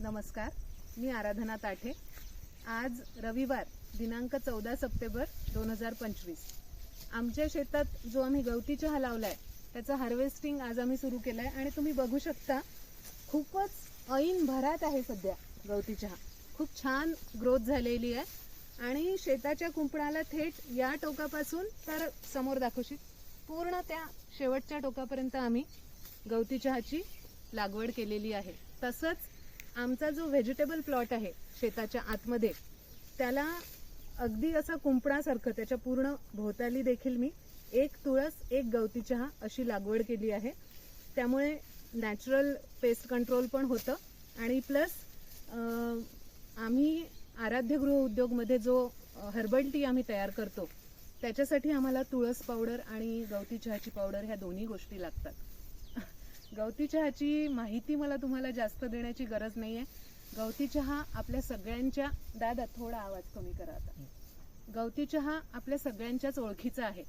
नमस्कार, मी आराधना ताठे। आज रविवार दिनांक 14 सप्टेंबर 2025 आमच्या शेतात जो आम्ही गवती चहा लावलाय त्याचं हार्वेस्टिंग आज आम्ही सुरू केलंय आणि तुम्ही बघू शकता खूपच ऐन भरात आहे। सध्या गवती चहा खूप छान ग्रोथ झालेली आहे आणि शेताच्या कुंपणाला थेट या टोकापासून तर समोर दाखवशील पूर्ण त्या शेवटच्या टोकापर्यंत आम्ही गवती चहाची लागवड केलेली आहे। तसंच आमचा जो व्हेजिटेबल प्लॉट आहे शेताच्या आतमध्ये त्याला अगदी असा कुंपणासारखं त्याच्या पूर्ण भोवताली देखील मी एक तुळस एक गवती चहा अशी लागवड केली आहे। त्यामुळे नॅचरल पेस्ट कंट्रोल पण होतं आणि प्लस आम्ही आराध्य गृह उद्योगमध्ये जो हर्बल टी आम्ही तयार करतो त्याच्यासाठी आम्हाला तुळस पावडर आणि गवती चहाची पावडर ह्या दोन्ही गोष्टी लागतात। गवती चहाची माहिती मला तुम्हाला जास्त देण्याची गरज नाहीये। गवती चहा आपल्या सगळ्यांच्या दादा थोडा आवाज कमी करा आता। गवती चहा आपल्या सगळ्यांच्याच ओळखीचा आहे।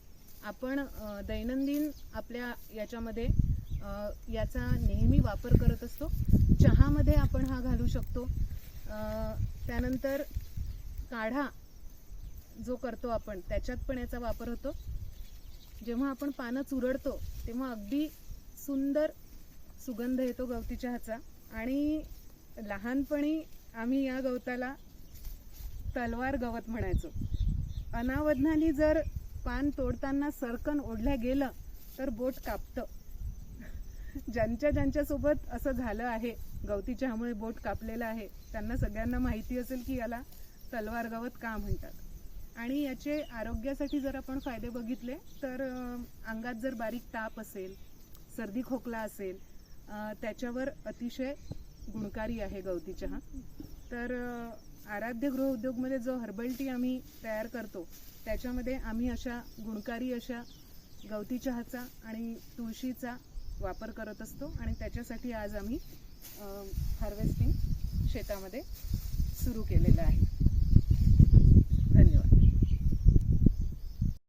आपण दैनंदिन आपल्या याच्यामध्ये याचा नेहमी वापर करत असतो। चहामध्ये आपण हा घालू शकतो। त्यानंतर काढा जो करतो आपण त्याच्यात पण याचा वापर होतो। जेव्हा आपण पानं चुरडतो तेव्हा अगदी सुंदर सुगंध येतो गवती चहाचा। आणि लहानपणी आम्ही या गवताला तलवार गवत म्हणायचो। अनावधानाने जर पान तोडताना सरकन ओढल्या गेलं तर बोट कापतं। ज्यांच्या सोबत असं झालं आहे गवती चहामुळे बोट कापलेलं आहे त्यांना सगळ्यांना माहिती असेल की याला तलवार गवत का म्हणतात। आणि याचे आरोग्यासाठी जर आपण फायदे बघितले तर अंगात जर बारीक ताप असेल सर्दी खोकला असेल त्याच्यावर अतिशय गुणकारी आहे गवती चहा। तर आराध्य गृह उद्योगमध्ये जो हर्बल टी आम्ही तयार करतो त्याच्यामध्ये आम्ही अशा गुणकारी अशा गवती चहाचा आणि तुळशीचा वापर करत असतो आणि त्याच्यासाठी आज आम्ही हार्वेस्टिंग शेतामध्ये सुरू केलेलं आहे।